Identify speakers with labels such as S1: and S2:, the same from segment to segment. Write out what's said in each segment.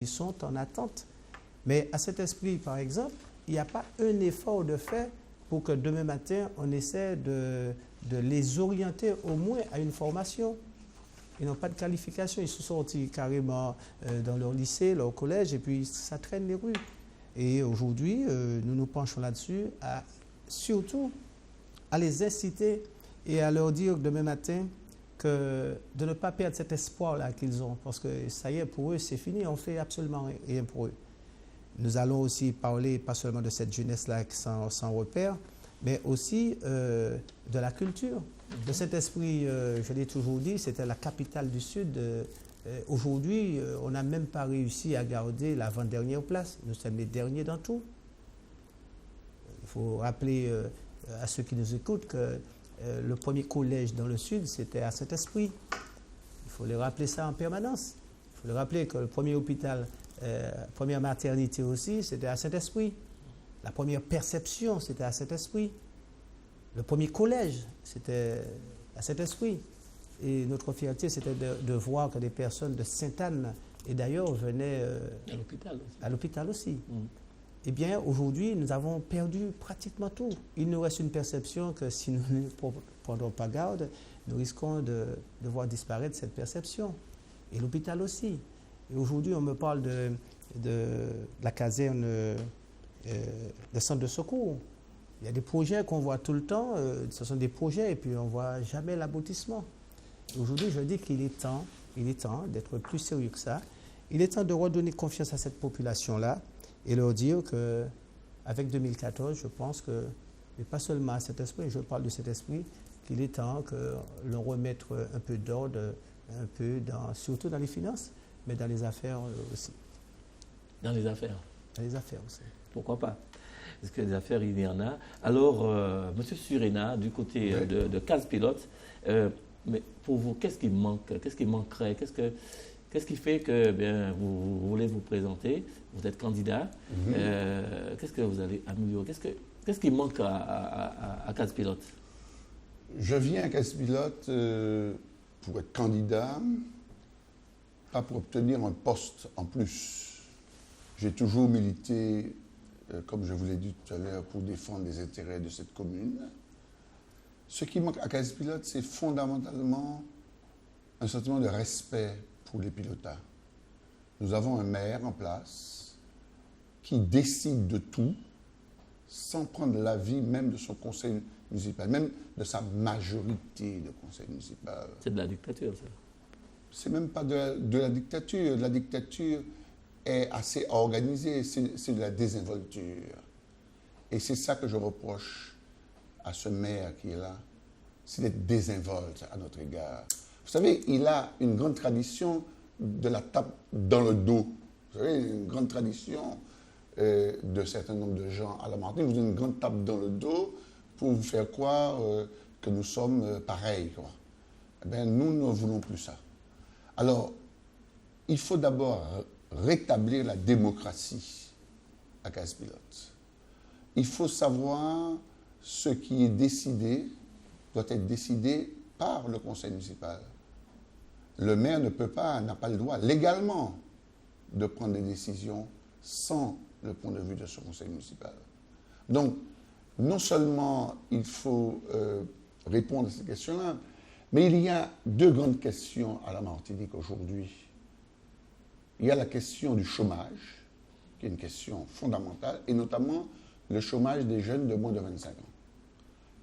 S1: Ils sont en attente. Mais à cet esprit, par exemple, il n'y a pas un effort de fait pour que demain matin, on essaie de les orienter au moins à une formation. Ils n'ont pas de qualification, ils sont sortis carrément dans leur lycée, leur collège, et puis ça traîne les rues. Et aujourd'hui, nous nous penchons là-dessus, surtout à les inciter et à leur dire demain matin de ne pas perdre cet espoir-là qu'ils ont, parce que ça y est, pour eux, c'est fini, on ne fait absolument rien pour eux. Nous allons aussi parler, pas seulement de cette jeunesse-là sans repère, mais aussi de la culture. De cet esprit, je l'ai toujours dit, c'était la capitale du Sud. Aujourd'hui, on n'a même pas réussi à garder l'avant-dernière place. Nous sommes les derniers dans tout. Il faut rappeler à ceux qui nous écoutent que le premier collège dans le Sud, c'était à Saint-Esprit. Il faut les rappeler ça en permanence. Il faut les rappeler que le premier hôpital, première maternité aussi, c'était à Saint-Esprit. La première perception, c'était à Saint-Esprit. Le premier collège, c'était à Saint-Esprit. Et notre fierté, c'était de voir que des personnes de Sainte-Anne, et d'ailleurs, venaient à l'hôpital aussi. Eh bien, aujourd'hui, nous avons perdu pratiquement tout. Il nous reste une perception que si nous ne prenons pas garde, nous risquons de voir disparaître cette perception. Et l'hôpital aussi. Et aujourd'hui, on me parle de la caserne de centre de secours. Il y a des projets qu'on voit tout le temps, ce sont des projets et puis on ne voit jamais l'aboutissement. Aujourd'hui, je dis qu'il est temps d'être plus sérieux que ça. Il est temps de redonner confiance à cette population-là et leur dire qu'avec 2014, je pense que, et pas seulement à cet esprit, je parle de cet esprit, qu'il est temps que l'on remette un peu d'ordre, surtout dans les finances, mais dans les affaires aussi.
S2: Dans les affaires? Dans
S1: les affaires aussi.
S2: Pourquoi pas? Parce que les affaires, il y en a. Alors, M. Surena, du côté de Case Pilote, mais pour vous, qu'est-ce qui manque? Qu'est-ce qui manquerait? Qu'est-ce qui fait que vous voulez vous présenter? Vous êtes candidat. Qu'est-ce que vous allez améliorer? Qu'est-ce qui manque à Case Pilote?
S3: Je viens à Case Pilote pour être candidat, pas pour obtenir un poste en plus. J'ai toujours milité, comme je vous l'ai dit tout à l'heure, pour défendre les intérêts de cette commune. Ce qui manque à Case Pilote, c'est fondamentalement un sentiment de respect pour les pilotas. Nous avons un maire en place qui décide de tout sans prendre l'avis même de son conseil municipal, même de sa majorité de conseil municipal.
S2: C'est de la dictature, ça.
S3: C'est même pas de la dictature. La dictature est assez organisée, c'est de la désinvolture. Et c'est ça que je reproche à ce maire qui est là, c'est d'être désinvolte à notre égard. Vous savez, il a une grande tradition de la tape dans le dos. Vous savez, une grande tradition de certain nombre de gens à la Martinique. Vous avez une grande tape dans le dos pour vous faire croire que nous sommes pareils, quoi. Eh bien, nous ne voulons plus ça. Alors, il faut d'abord rétablir la démocratie à Case Pilote. Il faut savoir ce qui est décidé doit être décidé par le conseil municipal. Le maire n'a pas le droit légalement de prendre des décisions sans le point de vue de ce conseil municipal. Donc, non seulement il faut répondre à ces questions-là, mais il y a deux grandes questions à la Martinique aujourd'hui. Il y a la question du chômage, qui est une question fondamentale, et notamment le chômage des jeunes de moins de 25 ans.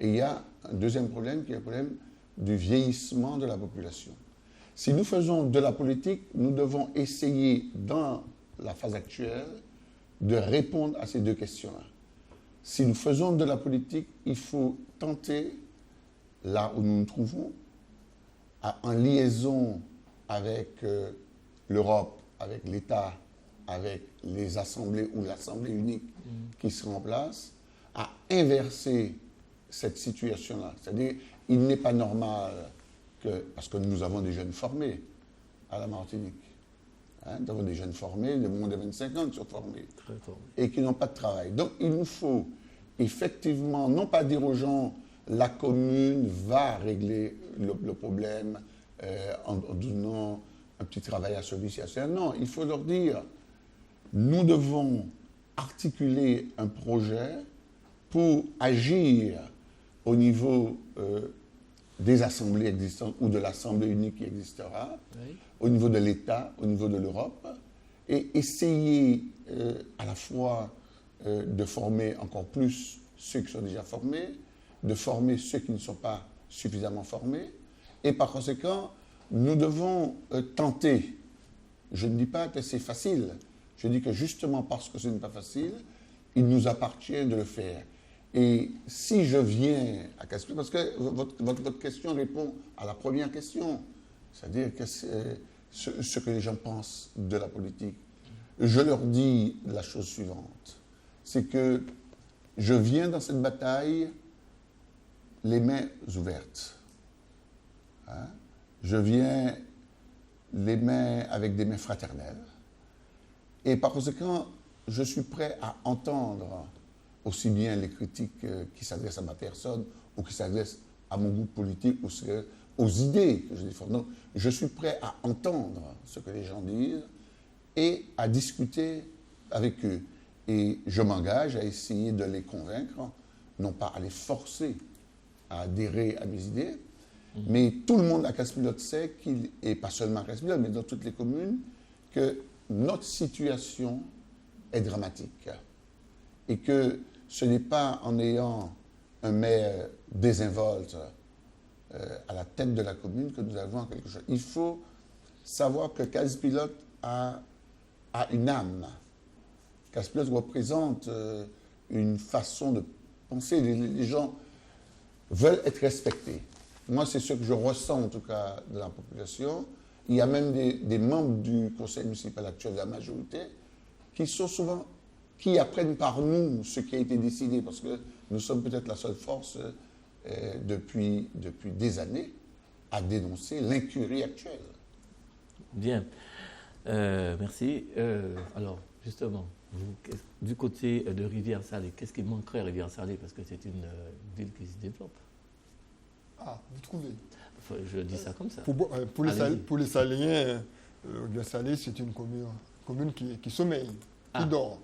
S3: Et il y a un deuxième problème, qui est le problème du vieillissement de la population. Si nous faisons de la politique, nous devons essayer, dans la phase actuelle, de répondre à ces deux questions-là. Si nous faisons de la politique, il faut tenter, là où nous nous trouvons, en liaison avec l'Europe, avec l'État, avec les assemblées ou l'Assemblée unique qui sera en place, à inverser cette situation-là. C'est-à-dire, il n'est pas normal que, parce que nous avons des jeunes formés à la Martinique, nous avons des jeunes formés, de moins de 25 ans qui sont formés, et qui n'ont pas de travail. Donc, il nous faut effectivement, non pas dire aux gens, la commune va régler le problème en donnant un petit travail à celui-ci, à celui-là. Non, il faut leur dire, nous devons articuler un projet pour agir au niveau des assemblées existantes ou de l'Assemblée unique qui existera,
S2: Oui.
S3: au niveau de l'État, au niveau de l'Europe, et essayer à la fois de former encore plus ceux qui sont déjà formés, de former ceux qui ne sont pas suffisamment formés, et par conséquent, nous devons tenter. Je ne dis pas que c'est facile, je dis que justement parce que ce n'est pas facile, il nous appartient de le faire. Et si je viens à Casse Pilote, parce que votre question répond à la première question, c'est-à-dire que ce que les gens pensent de la politique, je leur dis la chose suivante, c'est que je viens dans cette bataille les mains ouvertes. Hein? Je viens les mains avec des mains fraternelles. Et par conséquent, je suis prêt à entendre aussi bien les critiques qui s'adressent à ma personne ou qui s'adressent à mon groupe politique ou aux idées que je défends. Donc, je suis prêt à entendre ce que les gens disent et à discuter avec eux. Et je m'engage à essayer de les convaincre, non pas à les forcer à adhérer à mes idées, mais tout le monde à Casse-Pilote sait et pas seulement à Casse-Pilote, mais dans toutes les communes, que notre situation est dramatique. Et que ce n'est pas en ayant un maire désinvolte à la tête de la commune que nous avons quelque chose. Il faut savoir que Casse-Pilote a une âme. Casse-Pilote représente une façon de penser. Les gens veulent être respectés. Moi, c'est ce que je ressens, en tout cas, de la population. Il y a même des membres du conseil municipal actuel de la majorité qui apprennent par nous ce qui a été décidé, parce que nous sommes peut-être la seule force depuis des années à dénoncer l'incurie actuelle.
S2: Bien. Merci. Alors, justement, du côté de Rivière-Salée, qu'est-ce qui manquerait à Rivière-Salée? Parce que c'est une ville qui se développe.
S4: Ah, vous trouvez?
S2: Je dis ça comme ça.
S4: Pour les Saléens, Rivière-Salée, c'est une commune qui sommeille, qui dort.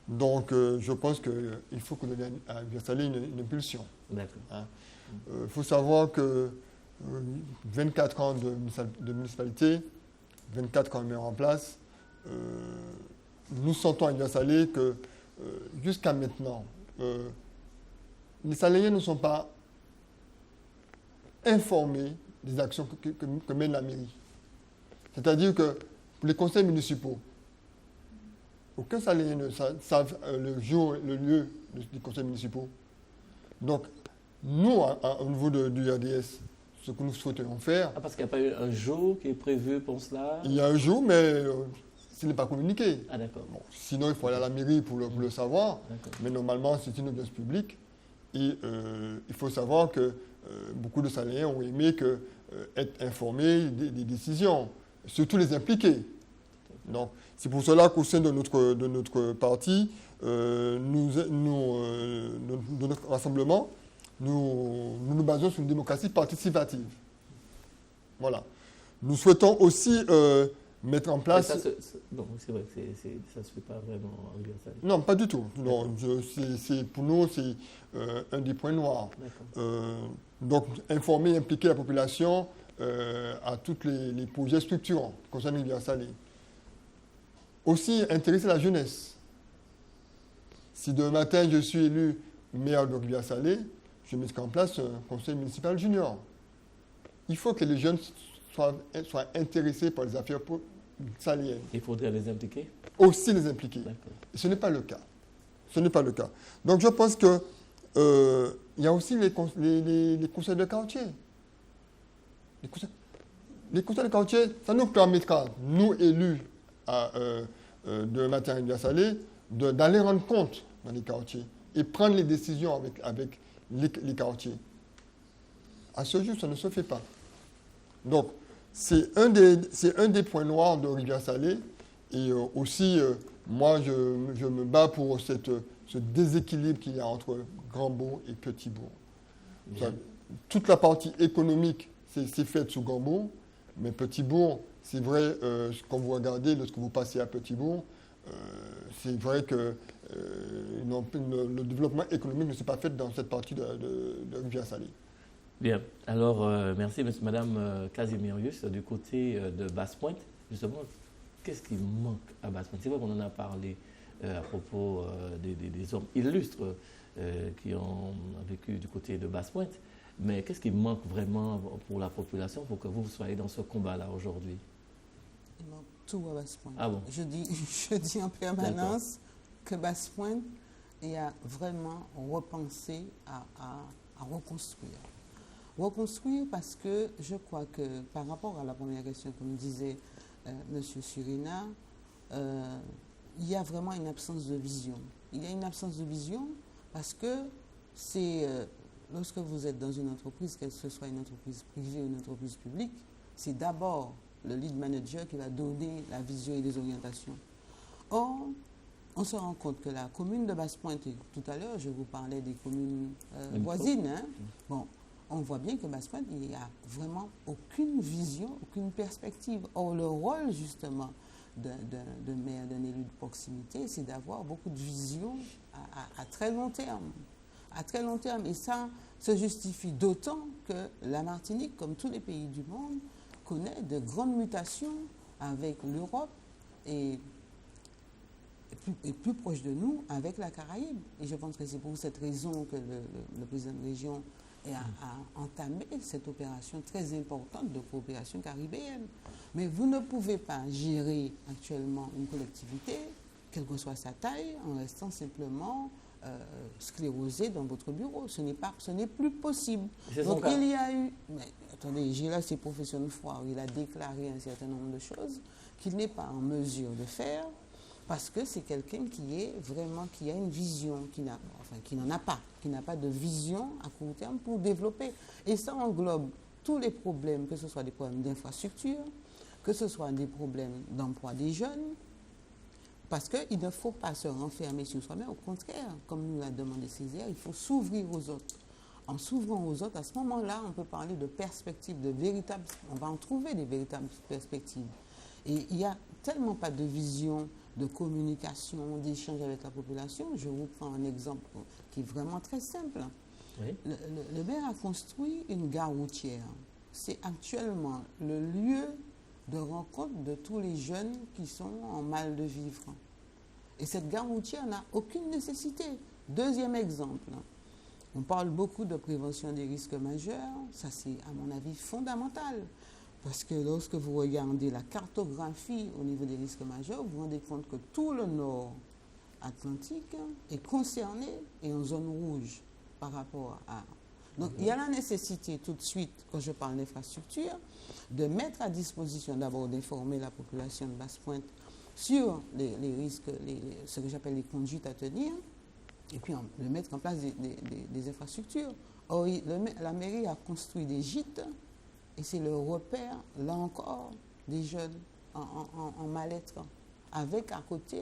S4: Donc, je pense qu'il faut qu'on donne à Rivière-Salée une impulsion.
S2: D'accord.
S4: Hein. Faut savoir que 24 ans de municipalité, 24 ans de maire en place, nous sentons à Rivière-Salée que jusqu'à maintenant, les Saléens ne sont pas informés des actions que mène la mairie. C'est-à-dire que pour les conseils municipaux, aucun Saléen ne savent le jour, le lieu des conseils municipaux. Donc, nous, au niveau du RDS, ce que nous souhaiterions faire...
S2: Ah, parce qu'il n'y a pas eu un jour qui est prévu pour cela?
S4: Il y a un jour, mais ce n'est pas communiqué.
S2: Ah, d'accord.
S4: Bon, sinon, il faut aller à la mairie pour le savoir.
S2: D'accord.
S4: Mais normalement, c'est une audience publique. Et il faut savoir que beaucoup de Saléens ont aimé être informés des décisions, surtout les impliqués. Donc, c'est pour cela qu'au sein de notre parti, de notre rassemblement, nous nous basons sur une démocratie participative. Voilà. Nous souhaitons aussi mettre en place...
S2: Non, c'est vrai que ça ne se fait pas vraiment en Rivière-Salée.
S4: Non, pas du tout. Non, pour nous, c'est un des points noirs. Donc, informer et impliquer la population à tous les projets structurants concernant Rivière-Salée. Aussi, intéresser la jeunesse. Si demain matin, je suis élu maire de Rivière-Salée, je mettrai en place un conseil municipal junior. Il faut que les jeunes soient intéressés par les affaires saléennes.
S2: Il faudrait les impliquer?
S4: Aussi les impliquer. Et ce n'est pas le cas. Ce n'est pas le cas. Donc je pense que il y a aussi les conseils de quartier. Les conseils de quartier, ça nous permettra, nous élus de matin à Rivière-Salée, d'aller rendre compte dans les quartiers et prendre les décisions avec les quartiers. À ce jour, ça ne se fait pas. Donc, c'est un des points noirs de Rivière-Salée. Et aussi, moi, je me bats pour ce déséquilibre qu'il y a entre Grand-Bourg et Petit-Bourg. Toute la partie économique, c'est fait sous Grand-Bourg, mais Petit-Bourg, c'est vrai, quand vous regardez, lorsque vous passez à Petit-Bourg, c'est vrai que le développement économique ne s'est pas fait dans cette partie de Rivière-Salée.
S2: Bien. Alors, merci, Madame Casimirius, du côté de Basse-Pointe. Justement, qu'est-ce qui manque à Basse-Pointe? C'est vrai qu'on en a parlé à propos des hommes illustres qui ont vécu du côté de Basse-Pointe. Mais qu'est-ce qui manque vraiment pour la population pour que vous soyez dans ce combat-là aujourd'hui?
S5: Il manque tout à Basse-Pointe.
S2: Ah bon?
S5: Je dis en permanence que Basse-Pointe, il y a vraiment repensé à reconstruire. Reconstruire parce que je crois que par rapport à la première question, comme disait M. Surena, il y a vraiment une absence de vision. Il y a une absence de vision parce que c'est... lorsque vous êtes dans une entreprise, que ce soit une entreprise privée ou une entreprise publique, c'est d'abord le lead manager qui va donner la vision et les orientations. Or, on se rend compte que la commune de Basse-Pointe, et tout à l'heure, je vous parlais des communes voisines, hein, bon, on voit bien que Basse-Pointe, il n'y a vraiment aucune vision, aucune perspective. Or, le rôle, justement, de maire, d'un élu de proximité, c'est d'avoir beaucoup de vision à très long terme. À très long terme. Et ça se justifie d'autant que la Martinique, comme tous les pays du monde, connaît de grandes mutations avec l'Europe et plus proche de nous avec la Caraïbe. Et je pense que c'est pour cette raison que le président de région a entamé cette opération très importante de coopération caribéenne. Mais vous ne pouvez pas gérer actuellement une collectivité, quelle que soit sa taille, en restant simplement sclérosé dans votre bureau. Ce n'est plus possible. Donc il y a eu... Mais, attendez, Gilles, c'est professeur de foi. Il a déclaré un certain nombre de choses qu'il n'est pas en mesure de faire parce que c'est quelqu'un qui a une vision, qui n'en a pas, qui n'a pas de vision à court terme pour développer. Et ça englobe tous les problèmes, que ce soit des problèmes d'infrastructure, que ce soit des problèmes d'emploi des jeunes, parce qu'il ne faut pas se renfermer sur soi-même. Au contraire, comme nous l'a demandé Césaire, il faut s'ouvrir aux autres. En s'ouvrant aux autres, à ce moment-là, on peut parler de perspectives, on va en trouver des véritables perspectives. Et il n'y a tellement pas de vision, de communication, d'échange avec la population. Je vous prends un exemple qui est vraiment très simple. Oui. Le maire a construit une gare routière. C'est actuellement le lieu de rencontre de tous les jeunes qui sont en mal de vivre. Et cette gare routière n'a aucune nécessité. Deuxième exemple, on parle beaucoup de prévention des risques majeurs. Ça, c'est, à mon avis, fondamental. Parce que lorsque vous regardez la cartographie au niveau des risques majeurs, vous vous rendez compte que tout le nord Atlantique est concerné et en zone rouge par rapport à... Donc, il y a la nécessité tout de suite, quand je parle d'infrastructure, de mettre à disposition, d'abord d'informer la population de Basse-Pointe sur les risques, ce que j'appelle les conduites à tenir, et puis de mettre en place des infrastructures. Or, la mairie a construit des gîtes, et c'est le repère, là encore, des jeunes en mal-être, avec à côté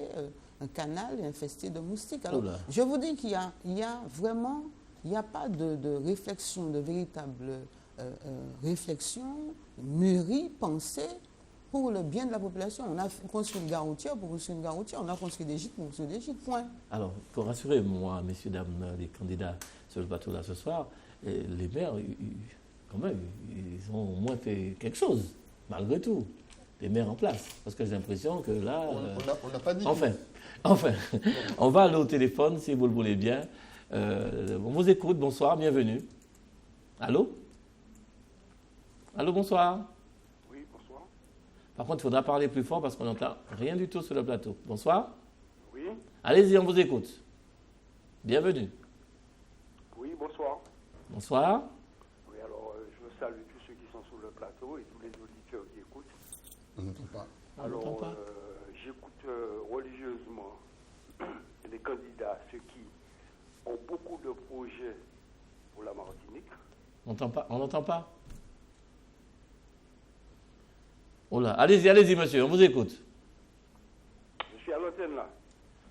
S5: un canal infesté de moustiques. Alors, je vous dis qu'il y a vraiment... Il n'y a pas de réflexion, de véritable réflexion mûrie, pensée pour le bien de la population. On a construit une gare routière pour construire une gare routière, on a construit des gîtes pour construire des gîtes, point.
S2: Alors, rassurez-moi, messieurs, dames, les candidats sur le plateau là ce soir, les maires, quand même, ils ont au moins fait quelque chose, malgré tout. Les maires en place. Parce que j'ai l'impression que là...
S4: On n'a pas dit...
S2: Enfin, on va aller au téléphone, si vous le voulez bien. On vous écoute, bonsoir, bienvenue. Allô? Allô, bonsoir.
S6: Oui, bonsoir.
S2: Par contre, il faudra parler plus fort parce qu'on n'entend rien du tout sur le plateau. Bonsoir.
S6: Oui.
S2: Allez-y, on vous écoute. Bienvenue.
S6: Oui, bonsoir.
S2: Bonsoir.
S6: Oui, alors, je salue tous ceux qui sont sur le plateau et tous les auditeurs qui écoutent.
S3: On n'entend pas.
S6: Alors, j'écoute religieusement les candidats, ceux qui ont beaucoup de projets pour la Martinique.
S2: On n'entend pas. Oh là, allez-y, monsieur, on vous écoute.
S6: Je suis à l'antenne là.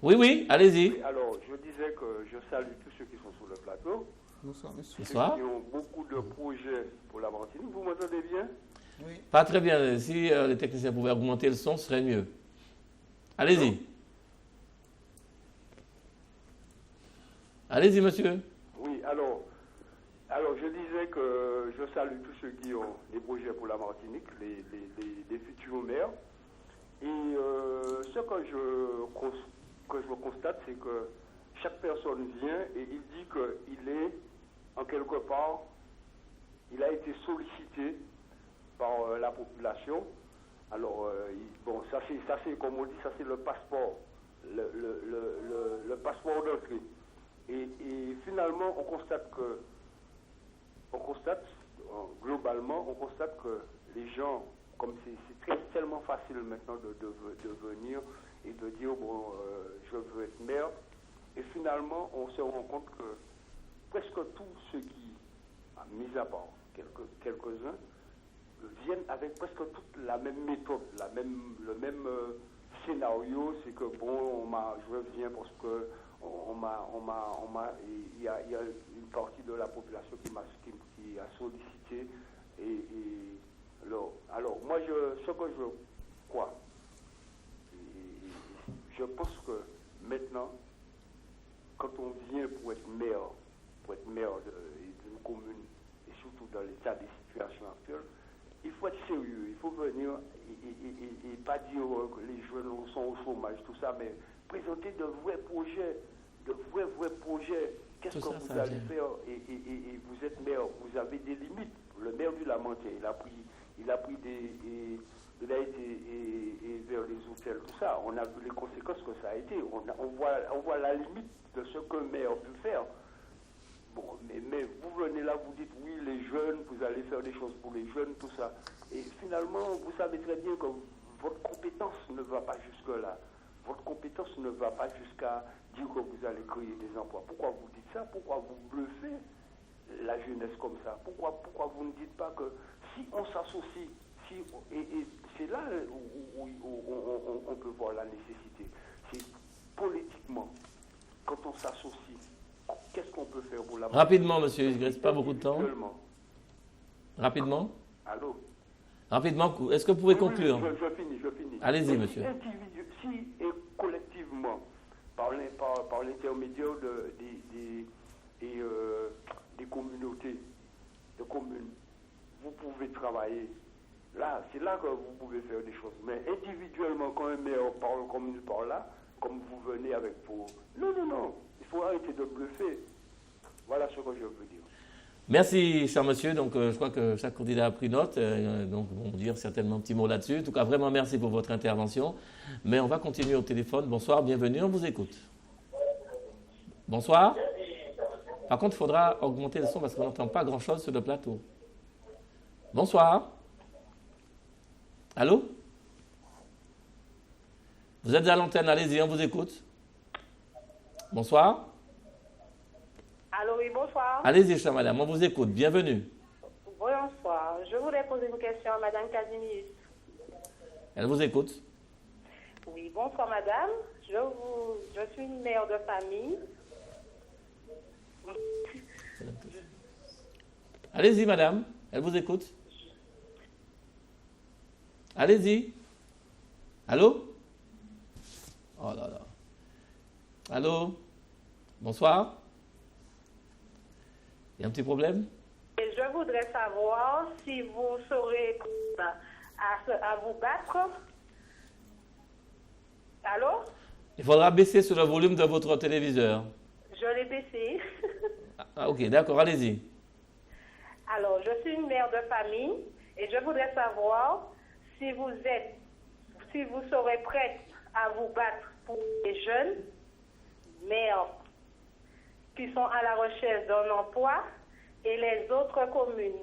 S2: Oui, allez-y.
S6: Oui, alors, je disais que je salue tous ceux qui sont sur le plateau.
S5: Bonsoir, monsieur.
S2: Bonsoir.
S6: Ceux qui ont beaucoup de projets pour la Martinique. Vous m'entendez bien?
S5: Oui.
S2: Pas très bien. Si les techniciens pouvaient augmenter le son, ce serait mieux. Allez-y. Allez-y, monsieur.
S6: Oui, alors, je disais que je salue tous ceux qui ont des projets pour la Martinique, les futurs maires. Et ce que je constate, c'est que chaque personne vient et il dit qu'il est, en quelque part, il a été sollicité par la population. Alors, bon, ça c'est, comme on dit, ça c'est le passeport, le passeport d'entrée. Et finalement, globalement, on constate que les gens, comme c'est tellement facile maintenant de venir et de dire, bon, je veux être maire, et finalement, on se rend compte que presque tous ceux qui, mis à part quelques-uns, viennent avec presque toute la même méthode, le même scénario, c'est que bon, je viens parce que il y a une partie de la population qui a sollicité alors moi ce que je crois, je pense que maintenant, quand on vient pour être maire d'une commune et surtout dans l'état des situations actuelles, il faut être sérieux, il faut venir et pas dire que les jeunes sont au chômage, tout ça, mais présenter de vrais projets, Qu'est-ce que vous allez faire et vous êtes maire, vous avez des limites. Le maire du Lamentin, il a été vers les hôtels, tout ça. On a vu les conséquences que ça a été. On voit la limite de ce qu'un maire peut faire. Bon, mais vous venez là, vous dites oui, les jeunes, vous allez faire des choses pour les jeunes, tout ça. Et finalement, vous savez très bien que votre compétence ne va pas jusque-là. Votre compétence ne va pas jusqu'à dire que vous allez créer des emplois. Pourquoi vous dites ça? Pourquoi vous bluffez la jeunesse comme ça? Pourquoi vous ne dites pas que si on s'associe, et c'est là où on peut voir la nécessité. C'est politiquement, quand on s'associe, qu'est-ce qu'on peut faire pour la...
S2: Rapidement, monsieur, il ne reste pas beaucoup de temps. Rapidement.
S6: Allô?
S2: Rapidement, est-ce que vous pouvez conclure?
S6: Je finis.
S2: Allez-y, monsieur.
S6: Si et collectivement, par l'intermédiaire des communautés, de communes, vous pouvez travailler. Là, c'est là que vous pouvez faire des choses. Mais individuellement, quand un maire parle comme il parle là, comme vous venez avec vos... Non. Il faut arrêter de bluffer. Voilà ce que je veux dire.
S2: Merci, cher monsieur. Donc, je crois que chaque candidat a pris note. Donc, on va dire certainement un petit mot là-dessus. En tout cas, vraiment merci pour votre intervention. Mais on va continuer au téléphone. Bonsoir, bienvenue, on vous écoute. Bonsoir. Par contre, il faudra augmenter le son parce qu'on n'entend pas grand-chose sur le plateau. Bonsoir. Allô? Vous êtes à l'antenne, allez-y, on vous écoute. Bonsoir.
S7: Allô, oui, bonsoir.
S2: Allez-y, chère madame, on vous écoute. Bienvenue.
S7: Bonsoir. Je voudrais poser une question à madame Casimir.
S2: Elle vous écoute.
S7: Oui, bonsoir madame. Je suis une mère de famille.
S2: Allez-y, madame. Elle vous écoute. Allez-y. Allô? Oh là là. Allô? Bonsoir. Il y a un petit problème?
S7: Et je voudrais savoir si vous serez à vous battre. Allô?
S2: Il faudra baisser sur le volume de votre téléviseur.
S7: Je l'ai baissé.
S2: Ah, ok, d'accord, allez-y.
S7: Alors, je suis une mère de famille et je voudrais savoir si vous serez prête à vous battre pour les jeunes mères qui sont à la recherche d'un emploi et les autres communes.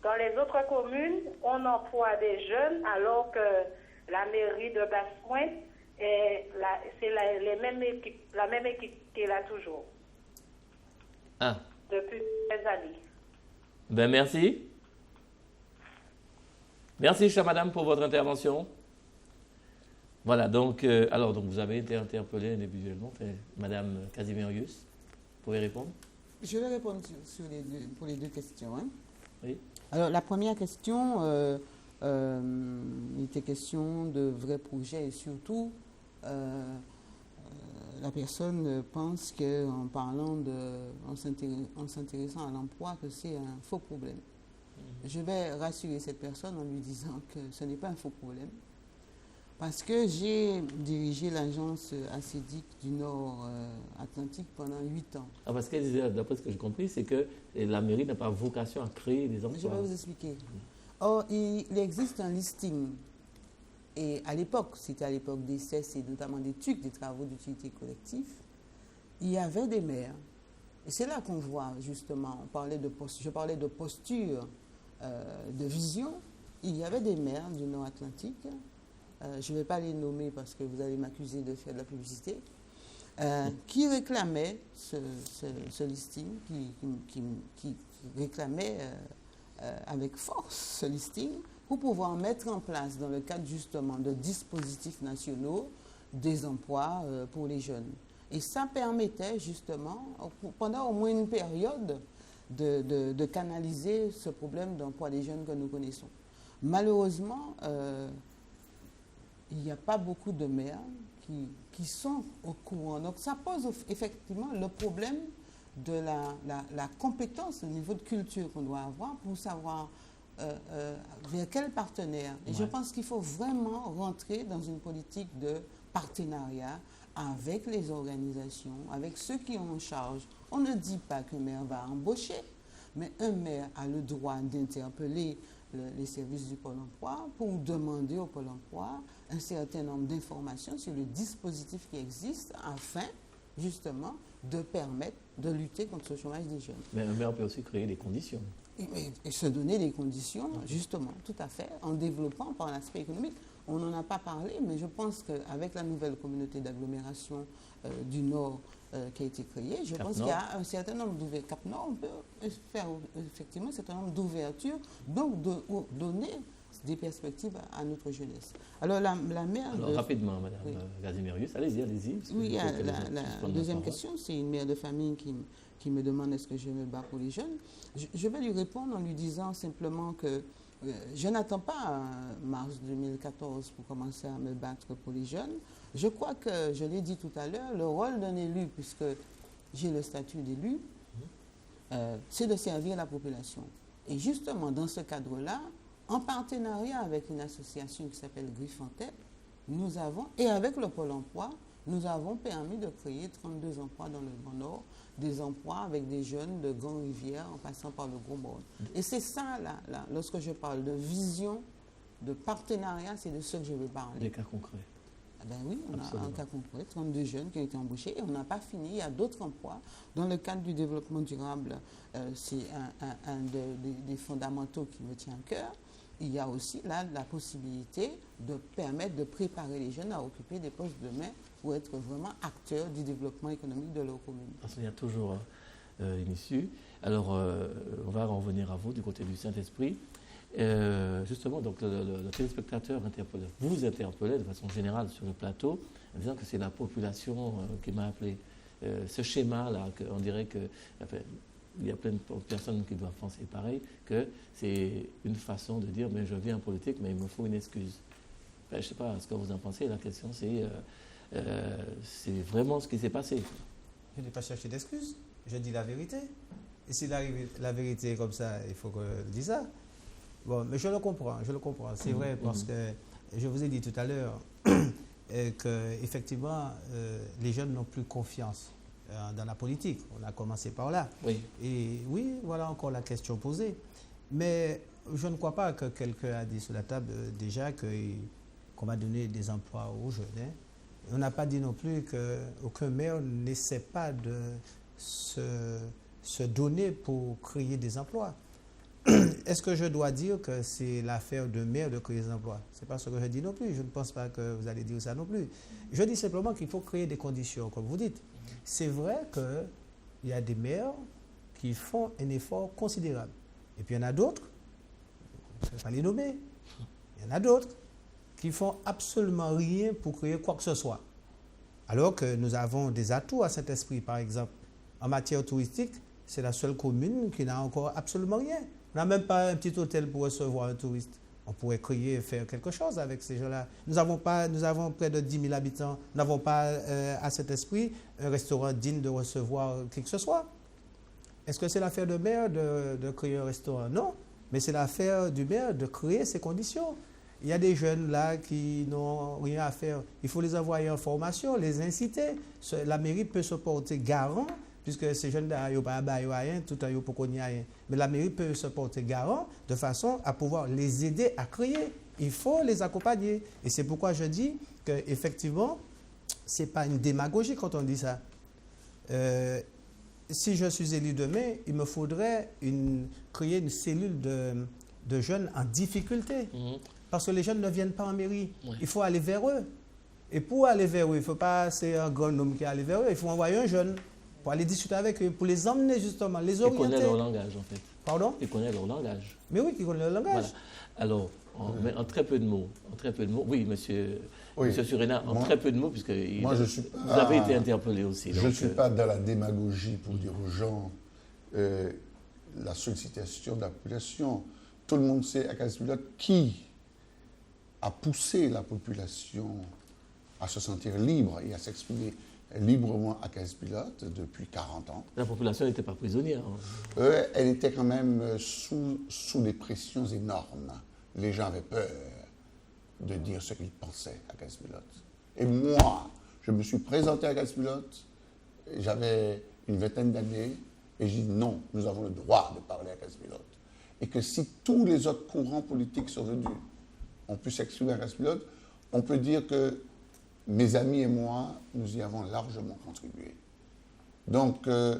S7: Dans les autres communes, on emploie des jeunes alors que la mairie de Basse-Pointe, c'est la même équipe qui est là toujours.
S2: Ah.
S7: Depuis des années.
S2: Ben merci. Merci, chère madame, pour votre intervention. Voilà, donc, donc vous avez été interpellée individuellement, madame Casimirius. Vous pouvez répondre?
S5: Je vais répondre pour les deux questions. Hein.
S2: Oui.
S5: Alors, la première question, il était question de vrais projets et surtout la personne pense qu'en parlant en s'intéressant à l'emploi, que c'est un faux problème. Je vais rassurer cette personne en lui disant que ce n'est pas un faux problème. Parce que j'ai dirigé l'agence ACEDIC du Nord Atlantique pendant 8 ans.
S2: Ah, parce qu'elle disait, d'après ce que j'ai compris, c'est que la mairie n'a pas vocation à créer des emplois.
S5: Je vais vous expliquer. Or, il existe un listing. Et à l'époque, c'était à l'époque des CES et notamment des TUC, des travaux d'utilité collective, il y avait des maires. Et c'est là qu'on voit justement, je parlais de posture, de vision. Il y avait des maires du Nord Atlantique. Je ne vais pas les nommer parce que vous allez m'accuser de faire de la publicité, qui réclamaient ce listing, qui réclamaient avec force ce listing pour pouvoir mettre en place, dans le cadre justement de dispositifs nationaux, des emplois pour les jeunes. Et ça permettait justement, pendant au moins une période, de canaliser ce problème d'emploi des jeunes que nous connaissons. Malheureusement, il n'y a pas beaucoup de maires qui sont au courant. Donc ça pose effectivement le problème de la compétence, le niveau de culture qu'on doit avoir pour savoir vers quel partenaire. Et je pense qu'il faut vraiment rentrer dans une politique de partenariat avec les organisations, avec ceux qui ont en charge. On ne dit pas qu'un maire va embaucher, mais un maire a le droit d'interpeller les services du Pôle emploi pour demander au Pôle emploi un certain nombre d'informations sur le dispositif qui existe afin, justement, de permettre de lutter contre ce chômage des jeunes.
S2: Mais un maire peut aussi créer des conditions.
S5: Et se donner des conditions, justement, tout à fait, en développant par l'aspect économique. On n'en a pas parlé, mais je pense qu'avec la nouvelle communauté d'agglomération du Nord qui a été créée, je pense qu'il y a un certain nombre d'ouvertures. Cap Nord, on peut faire effectivement un certain nombre d'ouvertures, donc donner des perspectives à notre jeunesse. Alors la maire...
S2: Alors rapidement, Madame Gazimirius, allez-y.
S5: Oui, la deuxième question, c'est une mère de famille qui me demande est-ce que je me bats pour les jeunes. Je vais lui répondre en lui disant simplement que je n'attends pas mars 2014 pour commencer à me battre pour les jeunes. Je crois que, je l'ai dit tout à l'heure, le rôle d'un élu, puisque j'ai le statut d'élu, c'est de servir la population. Et justement, dans ce cadre-là, en partenariat avec une association qui s'appelle Griffe en tête, nous avons, et avec le Pôle emploi, nous avons permis de créer 32 emplois dans le Grand Nord, des emplois avec des jeunes de Grand-Rivière en passant par le Gros-Borne. Et c'est ça, là, lorsque je parle de vision, de partenariat, c'est de ce que je veux parler.
S2: Des cas concrets.
S5: Ben oui, on a un cas concret, 32 jeunes qui ont été embauchés et on n'a pas fini. Il y a d'autres emplois. Dans le cadre du développement durable, c'est un des fondamentaux qui me tient à cœur. Il y a aussi là la possibilité de permettre de préparer les jeunes à occuper des postes de demain pour être vraiment acteurs du développement économique de leur commune.
S2: Parce qu'il y a toujours une issue. Alors, on va revenir à vous du côté du Saint-Esprit. Justement, donc le téléspectateur vous interpellait de façon générale sur le plateau en disant que c'est la population qui m'a appelé. Ce schéma-là, on dirait que... Enfin, il y a plein de personnes qui doivent penser pareil, que c'est une façon de dire mais je viens en politique, mais il me faut une excuse. Enfin, je ne sais pas ce que vous en pensez. La question, c'est vraiment ce qui s'est passé.
S1: Je n'ai pas cherché d'excuses. Je dis la vérité. Et si la vérité est comme ça, il faut que je dise ça. Bon, mais je le comprends. C'est vrai parce que je vous ai dit tout à l'heure qu'effectivement, les jeunes n'ont plus confiance dans la politique. On a commencé par là.
S2: Oui.
S1: Et oui, voilà encore la question posée. Mais je ne crois pas que quelqu'un a dit sur la table déjà qu'on va donner des emplois aux jeunes. Hein. On n'a pas dit non plus qu'aucun maire n'essaie pas de se donner pour créer des emplois. Est-ce que je dois dire que c'est l'affaire de maire de créer des emplois? Ce n'est pas ce que je dis non plus. Je ne pense pas que vous allez dire ça non plus. Je dis simplement qu'il faut créer des conditions, comme vous dites. C'est vrai qu'il y a des maires qui font un effort considérable. Et puis il y en a d'autres, je ne vais pas les nommer, il y en a d'autres qui font absolument rien pour créer quoi que ce soit. Alors que nous avons des atouts à Saint-Esprit, par exemple. En matière touristique, c'est la seule commune qui n'a encore absolument rien. On n'a même pas un petit hôtel pour recevoir un touriste. On pourrait créer et faire quelque chose avec ces gens-là. Nous avons près de 10 000 habitants. Nous n'avons pas, à cet esprit, un restaurant digne de recevoir qui que ce soit. Est-ce que c'est l'affaire du maire de créer un restaurant? Non, mais c'est l'affaire du maire de créer ces conditions. Il y a des jeunes là qui n'ont rien à faire. Il faut les envoyer en formation, les inciter. La mairie peut se porter garant, puisque ces jeunes-là, ils n'ont pas rien, tout à l'heure, pour rien. Mais la mairie peut se porter garant de façon à pouvoir les aider à créer. Il faut les accompagner. Et c'est pourquoi je dis qu'effectivement, ce n'est pas une démagogie quand on dit ça. Si je suis élu demain, il me faudrait créer une cellule de jeunes en difficulté. Parce que les jeunes ne viennent pas en mairie. Oui. Il faut aller vers eux. Et pour aller vers eux, il ne faut pas c'est un grand homme qui aller vers eux. Il faut envoyer un jeune pour aller discuter avec eux, pour les emmener justement, les orienter.
S2: Ils connaissent leur langage en fait.
S1: Pardon?
S2: Ils connaissent leur langage.
S1: Mais oui, ils connaissent leur langage.
S2: Voilà. Alors, en très peu de mots, oui, monsieur Surena, en très peu de mots, puisque vous avez été interpellé aussi.
S3: Je ne suis pas dans la démagogie pour dire aux gens la sollicitation de la population. Tout le monde sait à Casse-Pilote qui a poussé la population à se sentir libre et à s'exprimer librement à Casse-Pilote depuis 40 ans.
S2: La population n'était pas prisonnière.
S3: Elle était quand même sous des pressions énormes. Les gens avaient peur de dire ce qu'ils pensaient à Casse-Pilote. Et moi, je me suis présenté à Casse-Pilote, j'avais une vingtaine d'années, et j'ai dit non, nous avons le droit de parler à Casse-Pilote. Et que si tous les autres courants politiques sont venus, on peut s'exprimer à Casse-Pilote, on peut dire que mes amis et moi, nous y avons largement contribué. Donc, il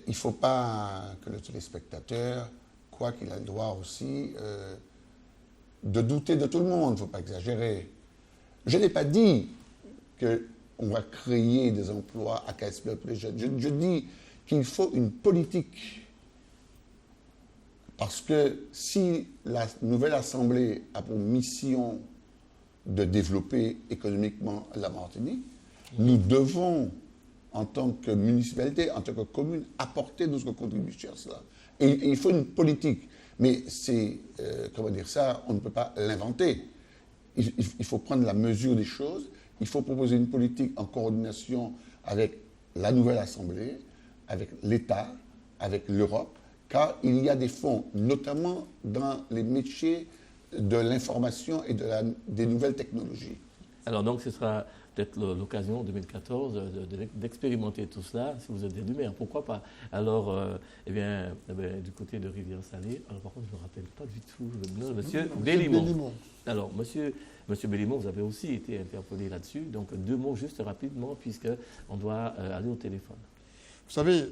S3: ne faut pas que le téléspectateur, quoi qu'il a le droit aussi, de douter de tout le monde, il ne faut pas exagérer. Je n'ai pas dit qu'on va créer des emplois à Casse-Pilote pour les jeunes. Je dis qu'il faut une politique. Parce que si la nouvelle Assemblée a pour mission de développer économiquement la Martinique, nous devons, en tant que municipalité, en tant que commune, apporter notre contribution à cela. Et il faut une politique. Mais c'est, comment dire ça, on ne peut pas l'inventer. Il faut prendre la mesure des choses. Il faut proposer une politique en coordination avec la nouvelle Assemblée, avec l'État, avec l'Europe, car il y a des fonds, notamment dans les métiers de l'information et des nouvelles technologies.
S2: Alors donc ce sera peut-être l'occasion en 2014 d'expérimenter tout cela, si vous êtes élu maire, pourquoi pas. Alors, du côté de Rivière-Salée, alors par contre je ne me rappelle pas du tout le nom, monsieur Bellimont. Alors, monsieur Bellimont, vous avez aussi été interpellé là-dessus, donc 2 mots juste rapidement, puisqu'on doit aller au téléphone.
S4: Vous savez,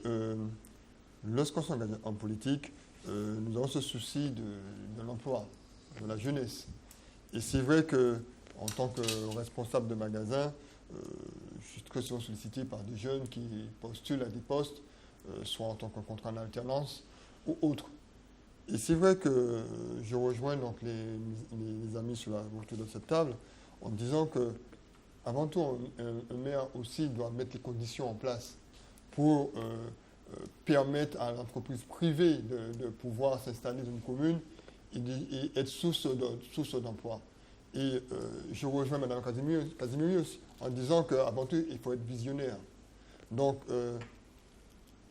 S4: lorsqu'on s'engage en politique, nous avons ce souci de l'emploi, de la jeunesse. Et c'est vrai qu'en tant que responsable de magasin, je suis très souvent sollicité par des jeunes qui postulent à des postes, soit en tant que contrat en alternance ou autres. Et c'est vrai que je rejoins donc les amis autour de cette table en disant que, avant tout, un maire aussi doit mettre les conditions en place pour permettre à l'entreprise privée de pouvoir s'installer dans une commune et être source d'emploi. Et je rejoins Mme Casimiri aussi en disant qu'avant tout, il faut être visionnaire. Donc,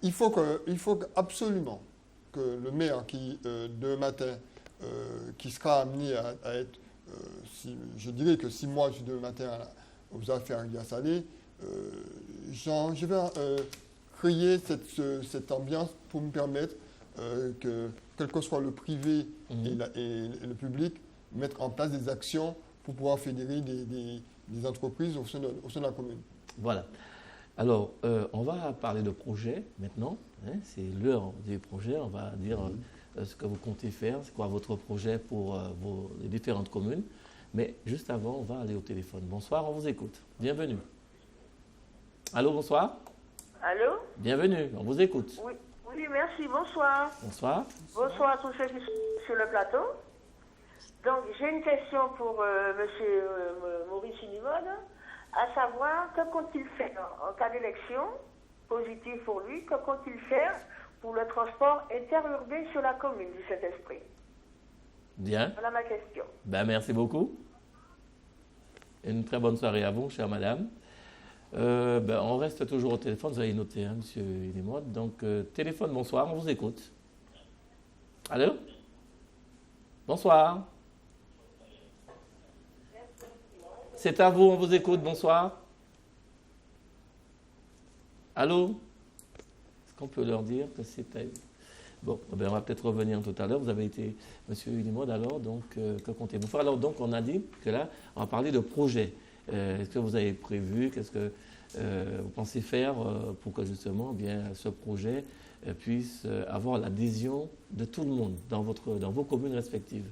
S4: il faut absolument que le maire qui, demain matin, qui sera amené à être, je dirais que si moi je suis demain matin aux affaires Rivière-Salée, je vais créer cette ambiance pour me permettre que, quel que soit le privé et le public, mettre en place des actions pour pouvoir fédérer des entreprises au sein de la commune.
S2: Voilà. Alors, on va parler de projet maintenant. C'est l'heure des projets. On va dire ce que vous comptez faire, c'est quoi votre projet pour les différentes communes. Mais juste avant, on va aller au téléphone. Bonsoir, on vous écoute. Bienvenue. Allô, bonsoir.
S8: Allô?
S2: Bienvenue, on vous écoute.
S8: Oui, merci, bonsoir.
S2: Bonsoir.
S8: Bonsoir à tous ceux qui sont sur le plateau. Donc, j'ai une question pour M. Maurice Unimode, à savoir, que compte-t-il faire en cas d'élection positive pour lui, que compte-t-il faire pour le transport interurbain sur la commune du Saint-Esprit?
S2: Bien.
S8: Voilà ma question.
S2: Ben, merci beaucoup. Une très bonne soirée à vous, chère madame. On reste toujours au téléphone, vous avez noté, hein, monsieur Ilimod. Donc, téléphone, bonsoir, on vous écoute. Allô? Bonsoir. C'est à vous, on vous écoute, bonsoir. Allô? Est-ce qu'on peut leur dire que c'est à... Bon, on va peut-être revenir tout à l'heure. Vous avez été, monsieur Ilimod, alors, donc, que comptez-vous faire? Alors, donc, on a dit que là, on va parler de projet. Est-ce que vous avez prévu, qu'est-ce que vous pensez faire pour que, justement, ce projet puisse avoir l'adhésion de tout le monde dans vos communes respectives?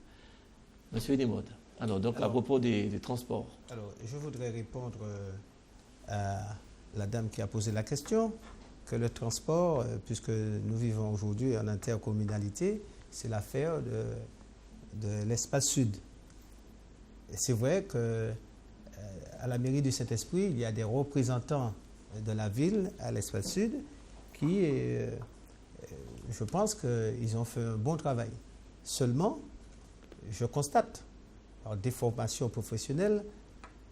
S2: Monsieur Ilimod, alors, donc, à propos des transports.
S1: Alors, je voudrais répondre à la dame qui a posé la question. Que le transport, puisque nous vivons aujourd'hui en intercommunalité, c'est l'affaire de l'espace sud. Et c'est vrai qu'à la mairie du Saint-Esprit, il y a des représentants de la ville à l'espace sud qui, je pense qu'ils ont fait un bon travail. Seulement, je constate, par des formations professionnelles,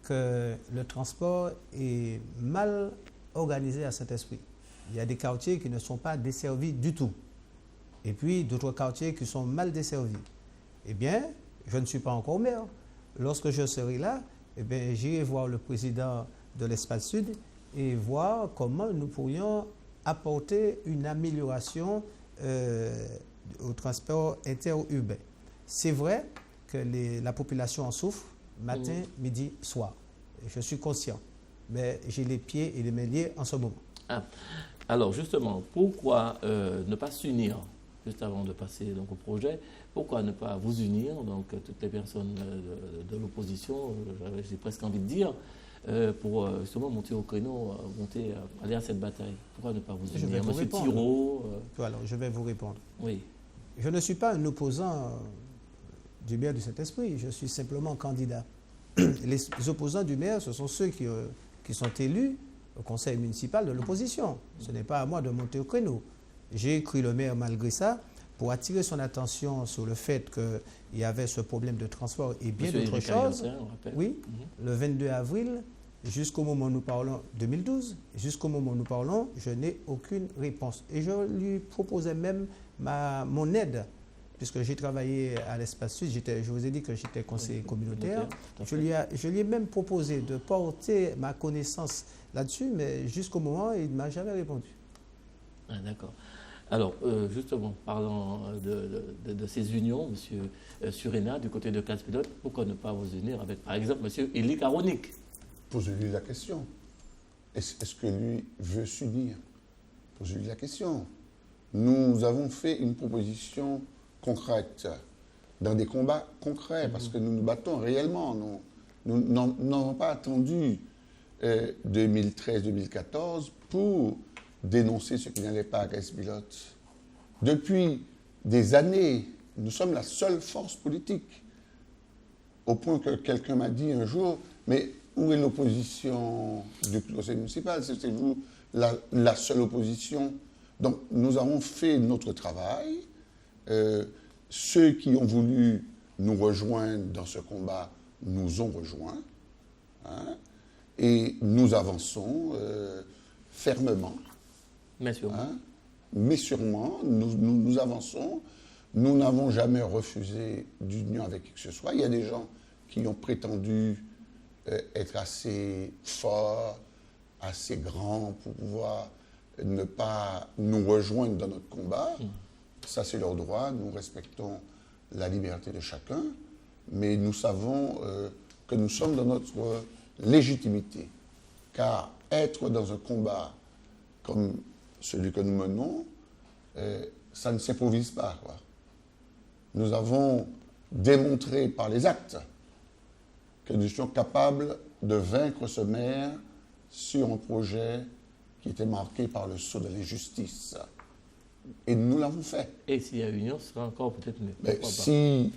S1: que le transport est mal organisé à Saint-Esprit. Il y a des quartiers qui ne sont pas desservis du tout. Et puis d'autres quartiers qui sont mal desservis. Eh bien, je ne suis pas encore maire. Lorsque je serai là, eh bien, j'irai voir le président de l'Espace Sud et voir comment nous pourrions apporter une amélioration au transport interurbain. C'est vrai que la population en souffre matin, midi, soir. Je suis conscient. Mais j'ai les pieds et les mains liés en ce moment.
S2: Ah. Alors justement, pourquoi ne pas s'unir, juste avant de passer donc, au projet, pourquoi ne pas vous unir, donc toutes les personnes de l'opposition, j'ai presque envie de dire, pour justement monter au créneau, aller à cette bataille? Pourquoi ne pas vous unir?
S1: Je vais vous
S2: Monsieur
S1: répondre.
S2: Thiraud,
S1: Alors, je vais vous répondre.
S2: Oui.
S1: Je ne suis pas un opposant du maire du Saint-Esprit, je suis simplement candidat. Les opposants du maire, ce sont ceux qui sont élus au conseil municipal de l'opposition. Ce n'est pas à moi de monter au créneau. J'ai écrit le maire malgré ça pour attirer son attention sur le fait qu'il y avait ce problème de transport et bien d'autres choses. Oui, le 22 avril, jusqu'au moment où nous parlons, 2012, jusqu'au moment où nous parlons, je n'ai aucune réponse. Et je lui proposais même mon aide, puisque j'ai travaillé à l'Espace Sud, je vous ai dit que j'étais conseiller communautaire. Je lui ai même proposé de porter ma connaissance là-dessus, mais jusqu'au moment, il ne m'a jamais répondu.
S2: Ah, d'accord. Alors, justement, parlant de ces unions, M. Surena, du côté de Casse-Pilote, pourquoi ne pas vous unir avec, par exemple, M. Élie Caronik?
S3: Posez-lui la question. Est-ce que lui veut s'unir? Posez-lui la question. Nous avons fait une proposition concrète, dans des combats concrets, parce que nous nous battons réellement. Nous n'avons pas attendu 2013-2014 pour dénoncer ce qui n'allait pas à Casse-Pilote. Depuis des années, nous sommes la seule force politique. Au point que quelqu'un m'a dit un jour, mais où est l'opposition du conseil municipal? C'est vous la seule opposition. Donc nous avons fait notre travail. Ceux qui ont voulu nous rejoindre dans ce combat nous ont rejoints. Hein, et nous avançons fermement.
S2: Mais sûrement.
S3: Hein, mais sûrement, nous avançons. Nous n'avons jamais refusé d'union avec qui que ce soit. Il y a des gens qui ont prétendu être assez forts, assez grands pour pouvoir ne pas nous rejoindre dans notre combat. Ça, c'est leur droit. Nous respectons la liberté de chacun. Mais nous savons que nous sommes dans notre légitimité. Car être dans un combat comme celui que nous menons, ça ne s'improvise pas, quoi. Nous avons démontré par les actes que nous étions capables de vaincre ce maire sur un projet qui était marqué par le sceau de l'injustice. Et nous l'avons fait.
S2: Et s'il y a union, ce sera encore peut-être mieux.
S3: Mais si